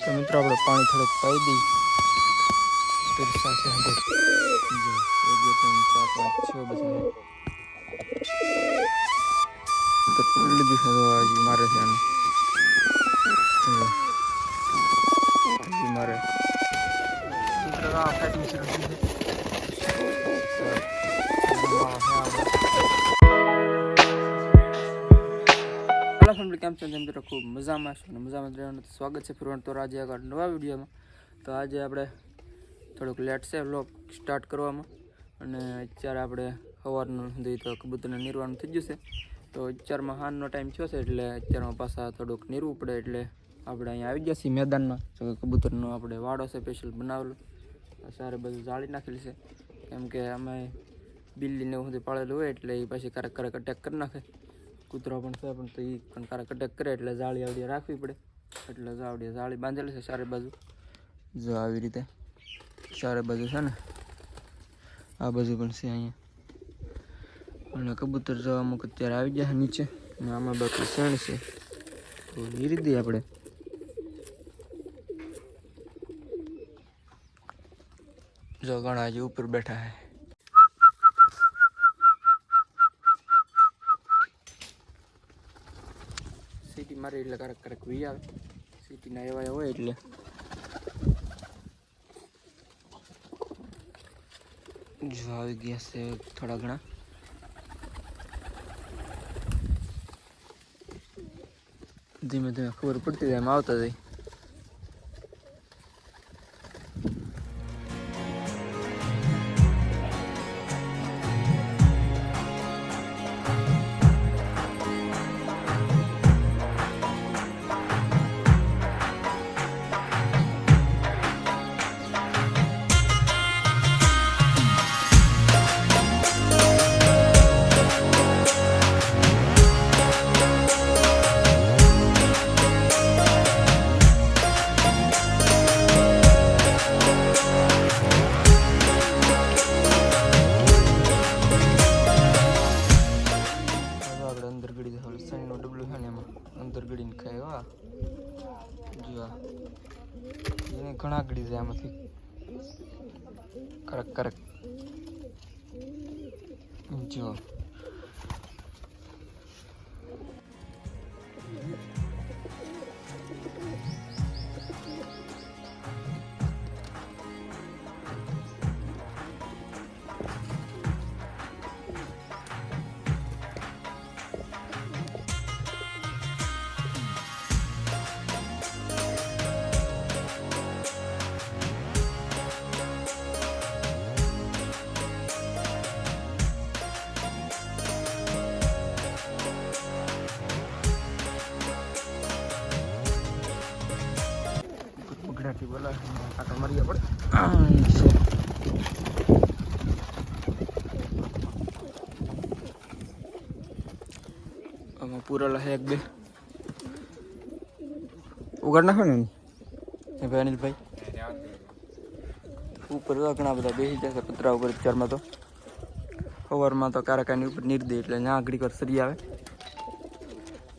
तो मित्रों આપણે પાણી થોડુંક પાઈ દઈ તરસાશે હંડે જો 1 2 3 4 5 6 બધા તો પલ્લી દિખા દો આજી મારે છે આને આજી મારે મિત્રો આ ફાઈટિંગ શરૂ થઈ છે હેલો ફેમિલી કેમ છો મિત્રો ખૂબ મજામાં છો અને મજામાં રહેવાનું સ્વાગત છે ફરીવાર તો આજે આગળ નવા વિડીયોમાં તો આજે આપણે થોડુંક લેટ છે વ્લોગ સ્ટાર્ટ કરવામાં અને અત્યારે આપણે સવારનું સુધી તો કબૂતરને નિરવાનું થઈ ગયું છે તો અત્યારમાં હાનનો ટાઈમ થયો છે એટલે અત્યારમાં પાછા થોડુંક નિરવું પડે એટલે આપણે અહીંયા આવી ગયા છીએ મેદાનમાં તો કબૂતરનો આપણે વાડો છે સ્પેશિયલ બનાવેલો સારે બધું જાળી નાખેલી છે કેમ કે અમે બિલ્લીને એવું બધું પાળેલું હોય એટલે એ પછી ક્યારેક અટેક કરી નાખે કૂતરો પણ છે પણ તો એ પણ ક્યારેક અટેક કરે એટલે જાળી આવડી રાખવી પડે એટલે જાળી બાંધેલી છે ચારે બાજુ જો આવી રીતે ચારે બાજુ છે ને આ બાજુ પણ છે અહીંયા અને કબૂતર જો અમુક અત્યારે આવી ગયા નીચે અને આમાં બાકી શેણ છે તો નીરી દઈએ આપણે જો ઘણા હજી ઉપર બેઠા હે સીટી મારી એટલે ક્યારેક વી આવે સીટીના એવા હોય એટલે જો આવી ગયા છે થોડા ઘણા ધીમે ધીમે ખબર પડતી જાય એમ આવતા જાય ઘણા ગળી જાય આમાંથી કરક જો ઘડાટી બોલા કાંટો મારી પડે આમાં પૂરેલા છે 1 2 ઉગાડ નાખો ને એ ભાઈ અનિલભાઈ ઉપર ઘણા બધા બેસી જશે પતરા ઉપર ચારમાં તો સવારમાં તો કારકાની ઉપર નીર દે એટલે ત્યાં આગળ કર સરી આવે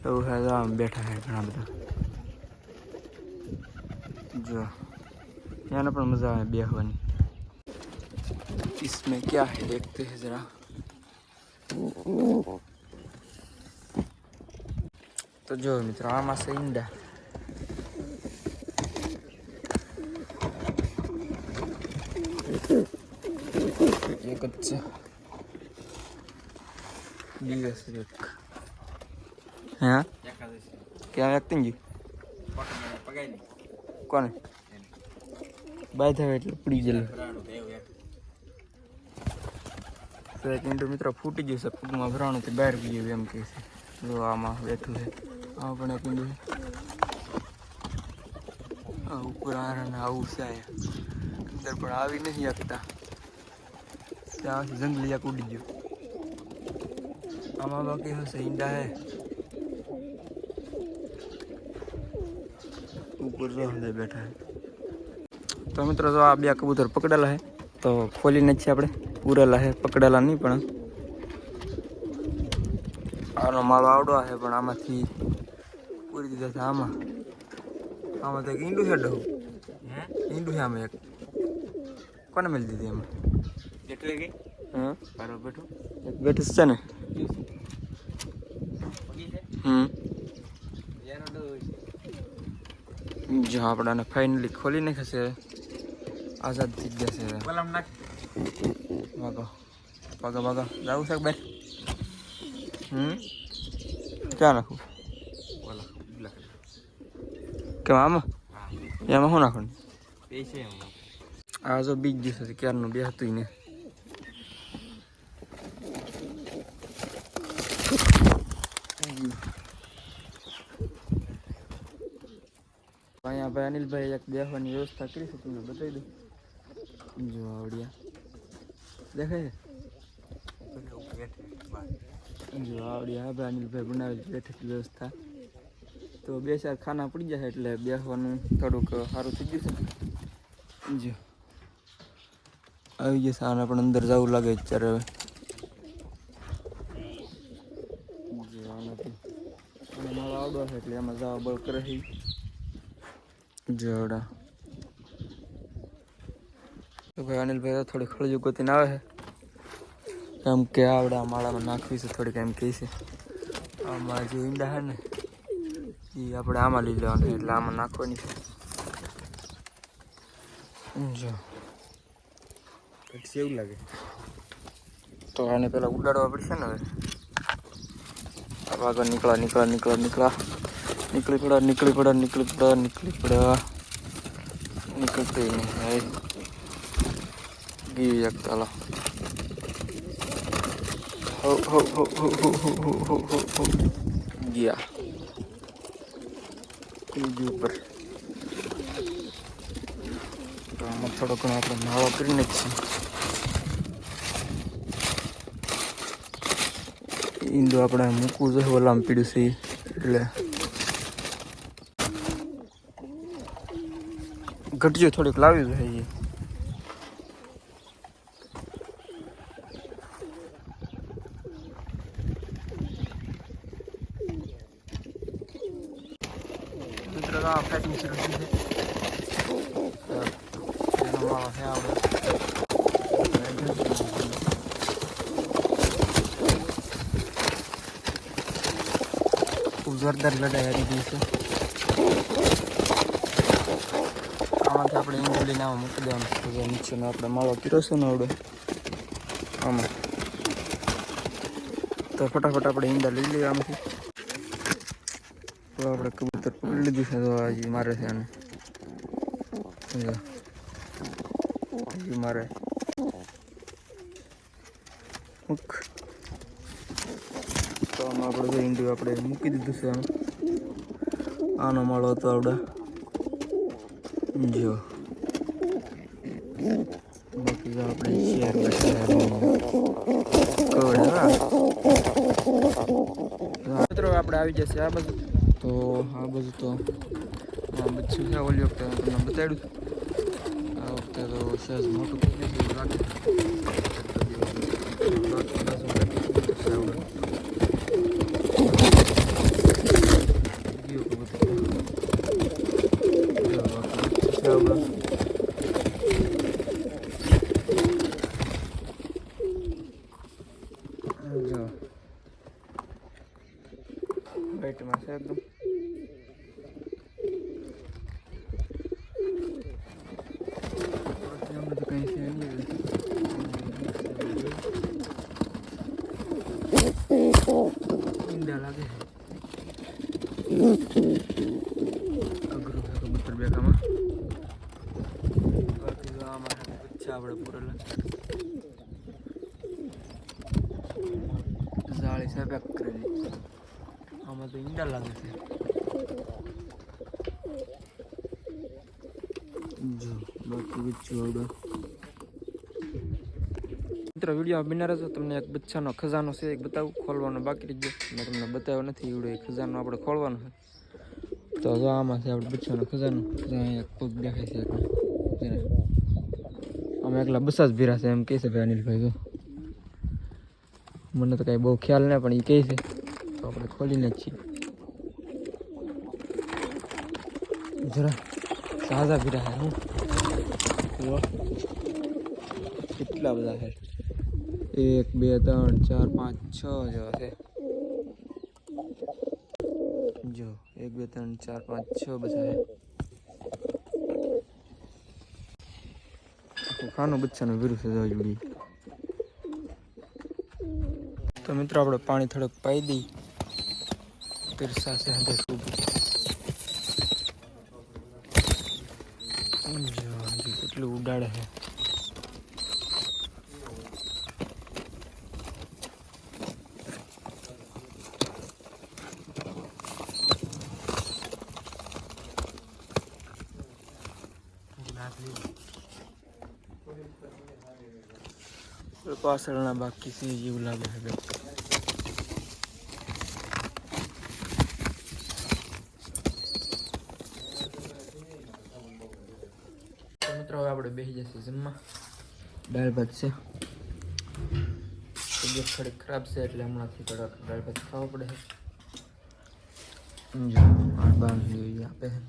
એવું છે આમ બેઠા છે ઘણા બધા जो यहाँ पर मज़ा है बेहवानी इसमें क्या है देखते हैं ज़रा तो जो मित्र आमा से इंडा एक अच्छा दिवस एक हाँ क्या व्यक्ति जी કોને બાય થાય એટલે પડી ગયેલું તો એક ઈંડું મિત્રો ફૂટી ગયું છે પગમાં ભરાણું તે બહાર ગઈ ગયું એમ કહે છે જો આમાં બેઠું છે આમાં પણ એક ઈંડું છે ઉપર આરાને આવું છે અંદર પણ આવી નથી શકતા ત્યાં જંગલી યાક ઉડી ગયું આમાં બાકી હશે ઈંડા હે ऊपर जो हम बैठा है तो मित्रों जो आ 2 कबूतर पकड़ेला है तो खोली नहीं આપણે પૂરેલા है पकड़ेला नहीं પણ આનો માળો આવડો છે પણ આમાંથી પૂરી દીધા છે આમાં આમાં તો એક ઈંડું છે ડહું ઈંડું છે આમાં એક કોને મળી દીધી એમાં એટલે કે હા મારો બેઠો એક બેઠું છે ને એનો ડો હોય જો આપણે આને ફાઇનલી ખોલી નાખશે આઝાદ થઈ જશે કલમ નાખ વાગો વાગો વાગો જવું છે બેન ક્યાં નાખું ઓલા ઉલા કેમ આમાં હા એમાં શું નાખવાનું પૈસે એમ આ જો બીજ દિવસ હતી ક્યારનું બે હતું ને અહીંયા ભાઈ અનિલભાઈ એક બેસવાની વ્યવસ્થા કરી છે તમને બતાવી દઉં જો આવડિયા દેખાય જો આવડિયા ભાઈ અનિલભાઈ બનાવેલી બેઠક વ્યવસ્થા તો બે ચાર ખાના પડી જશે એટલે બેસવાનું થોડુંક સારું થઈ જશે જો આવી જશે આને પણ અંદર જવું લાગે અત્યારે હવે જો આનાથી અને મારો આવડો છે એટલે એમાં જવા બળ કરે છે જોડા તો ભાઈ અનિલભાઈ થોડી ખળજુ ગોતીને આવે છે એમ કે આવડા માળામાં નાખવી છે થોડીક એમ કહે છે આમાં જે ઈંડા છે ને એ આપણે આમાં લઈ લેવાનું એટલે આમાં નાખવાની છે જો પછી એવું લાગે તો આને પેલા ઉડાડવા પડશે ને હવે આગળ નીકળા નીકળી પડ્યા નીકળતી નહીં ગઈ એક ચાલો ગયા ત્રીજી ઉપર તો આમાં થોડો ઘણો આપણે માળો કરીને જ છીએ ઈંડું આપણે મૂકવું જોઈએ ઓલામાં પીડ્યું છે એટલે ઘટજો થોડીક લાવી જોઈએ મિત્રો ફાઇટિંગ શરૂ થઈ છે એનો માળો છે આપણે ખૂબ જોરદાર લડાઈ હારી ગઈ છે આમાંથી આપણે ઈંડું લઈને આમાં મૂકી દેવાનું છે નીચેનો આપણે માળો કર્યો છે ને આવડે આમાં તો ફટાફટ આપણે ઈંડા લઈ લઈએ આમાંથી તો આપણે કબૂતર પકડી લીધું છે તો હજી મારે છે આને હજી મારે મૂક તો આમાં આપણે જો ઈંડું આપણે મૂકી દીધું છે આમાં આનો માળો હતો આવડે જો બાકી જો આપણે શેર મિત્રો આપણે આવી જશે આ બાજુ તો આ બાજુ તો બચ્ચું છે ઓલી વખતે તમને બતાડ્યું આ વખતે તો સહેજ મોટું થઈ ગયું છે લાગે વાઈટમાં છે એકદમ કંઈ છે નહીં ઈંડા લાગે અઘરું છે કબૂતર બેકામાં બાકી તો આમાં બચ્ચા આપણે પૂરેલા જાળી છે પેક કરેલી આમાં તો ઈંડા લાગે છે જો બાકી બચ્ચું આવડે મિત્રો વિડીયો બિના રહેજો તમને એક બચ્ચાનો ખજાનો છે એક બતાવું ખોલવાનો બાકી રહી ગયો મેં તમને બતાવ્યો નથી એવડો એક ખજાનો આપણે ખોલવાનો છે તો જો આમાં છે આપણે બચ્ચાનો ખજાનો અહીંયા એક પગ દેખાય છે આમાં એકલા બસા જ ભીરા છે એમ કહે છે ભાઈ અનિલભાઈ તો મને તો કાંઈ બહુ ખ્યાલ નહીં પણ એ કહે છે તો આપણે ખોલીને જ છીએ જરા સાદા ભીરા હે હું જો કેટલા બધા છે 1 2 3 4 5 6 જેવા છે જો 1 2 3 4 5 6 બધા છે ખાનું બચ્ચાનું વિરુદ્ધ છે જોડી તો મિત્રો આપણે પાણી થોડુંક પાઈ દઈ પીરસાશે હંધે ખૂબ જો હજી કેટલું ઉડાડે છે પાછળના બાકી છે એવું લાગે છે મિત્રો હવે આપણે બેસી જશે જમવા દાળ ભાત છે તબિયત થોડી ખરાબ છે એટલે હમણાંથી થોડાક દાળ ભાત ખાવા પડે છે જો આ બાંધી આપે છે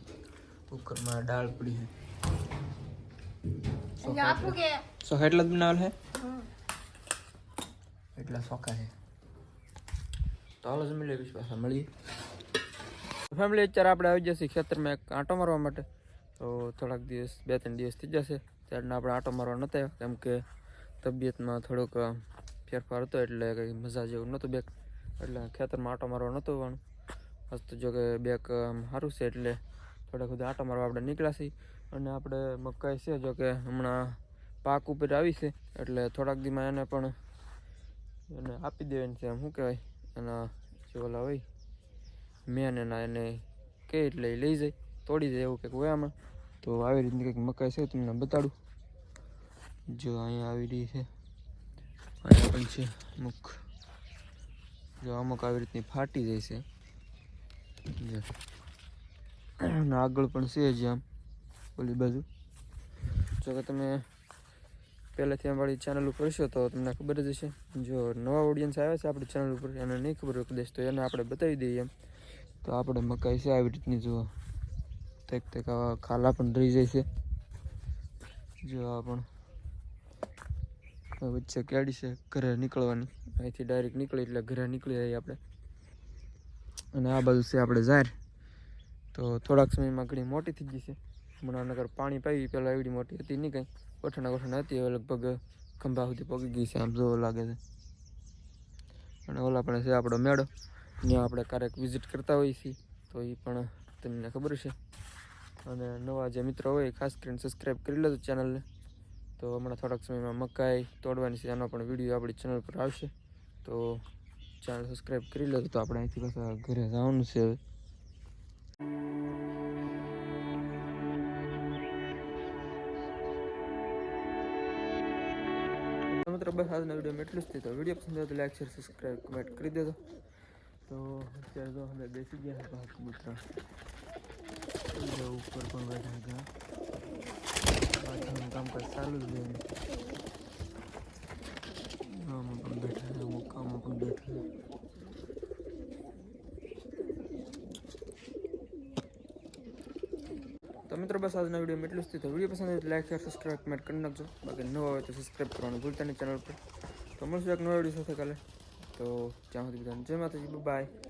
કુકરમાં દાળ પડી છે સોખા એટલા જ બનાવેલ છે એટલા સોખા છે તો હાલો જમી લે વિશ્વાસ મળીએ ફેમિલી અત્યારે આપણે આવી જશે ખેતરમાં એક આંટો મારવા માટે તો થોડાક દિવસ 2-3 દિવસ થઈ જશે ત્યારના આપણે આંટો મારવા નહોતા આવ્યા કેમ કે તબિયતમાં થોડોક ફેરફાર હતો એટલે કંઈ મજા જેવું નહોતું બેક એટલે ખેતરમાં આંટો મારવા નહોતું આવવાનું હસ તો જો કે બેક સારું છે એટલે થોડાક બધા આંટો મારવા આપણે નીકળ્યા છીએ અને આપણે મકાઈ છે જો કે હમણાં પાક ઉપર આવી છે એટલે થોડાક દીમાં એને પણ એને આપી દેવાની છે એમ શું કહેવાય એના જે ઓલા હોય મેન એના એને કે એટલે લઈ જાય તોડી જાય એવું કંઈક હોય આમાં તો આવી રીતની કંઈક મકાઈ છે તમને બતાડું જો અહીંયા આવી રહી છે અહીંયા પણ છે અમુક જો અમુક આવી રીતની ફાટી જાય છે જો અને આગળ પણ છે જ આમ ઓલી બાજુ જો કે તમે પહેલાંથી અમારી ચેનલ ઉપર હશો તો તમને ખબર જ હશે જો નવા ઓડિયન્સ આવ્યા છે આપણી ચેનલ ઉપર એને નહીં ખબર હોય કદાચ તો એને આપણે બતાવી દઈએ એમ તો આપણે મકાઈ છે આવી રીતની જુઓ તેક તેક આવા ખાલા પણ રહી જાય છે જો આ પણ વચ્ચે કેડી છે ઘરે નીકળવાની અહીંથી ડાયરેક્ટ નીકળી એટલે ઘરે નીકળી જઈએ આપણે અને આ બાજુ છે આપણે જાહેર તો થોડાક સમયમાં ઘણી મોટી થઈ જશે હમણાં નગર પાણી પાવી પહેલાં એવડી મોટી હતી નહીં કંઈ ગોઠણા હતી હવે લગભગ ખંભા સુધી પગી ગઈ છે આમ જોવો લાગે છે અને ઓલા પણ છે આપણો મેળો ત્યાં આપણે ક્યારેક વિઝિટ કરતા હોઈએ છીએ તો એ પણ તમને ખબર છે અને નવા જે મિત્રો હોય ખાસ કરીને સબસ્ક્રાઈબ કરી લેજો ચેનલને તો હમણાં થોડાક સમયમાં મકાઈ તોડવાની છે એનો પણ વિડીયો આપણી ચેનલ પર આવશે તો ચેનલ સબસ્ક્રાઈબ કરી લેજો તો આપણે અહીંથી પાછા ઘરે જવાનું છે હવે મિત્રો બસ આજના વિડીયોમાં એટલું જ તો વિડીયો પસંદ આવે તો લાઈક શેર સબસ્ક્રાઈબ કમેન્ટ કરી દેજો તો અત્યારે તો અમે બેસી ગયા હતા કબૂતરા ઉપર પણ બેઠા હતા બાજુનું કામકાજ ચાલુ જ રહે આમાં પણ બેઠા છે મુકામાં પણ બેઠા તો મિત્રો બસ આજના વિડીયોમાં એટલું જ તો વિડીયો પસંદ આવે તો લાઈક શેર સબસ્ક્રાઈબ કમેન્ટ કરી નાખજો બાકી નવા હોય તો સબસ્ક્રાઈબ કરવાનું ભૂલતા નહીં ચેનલ પર તો મળશું એક નવા વિડીયો સાથે કાલે તો ત્યાં સુધી બધાને જય માતાજી બાય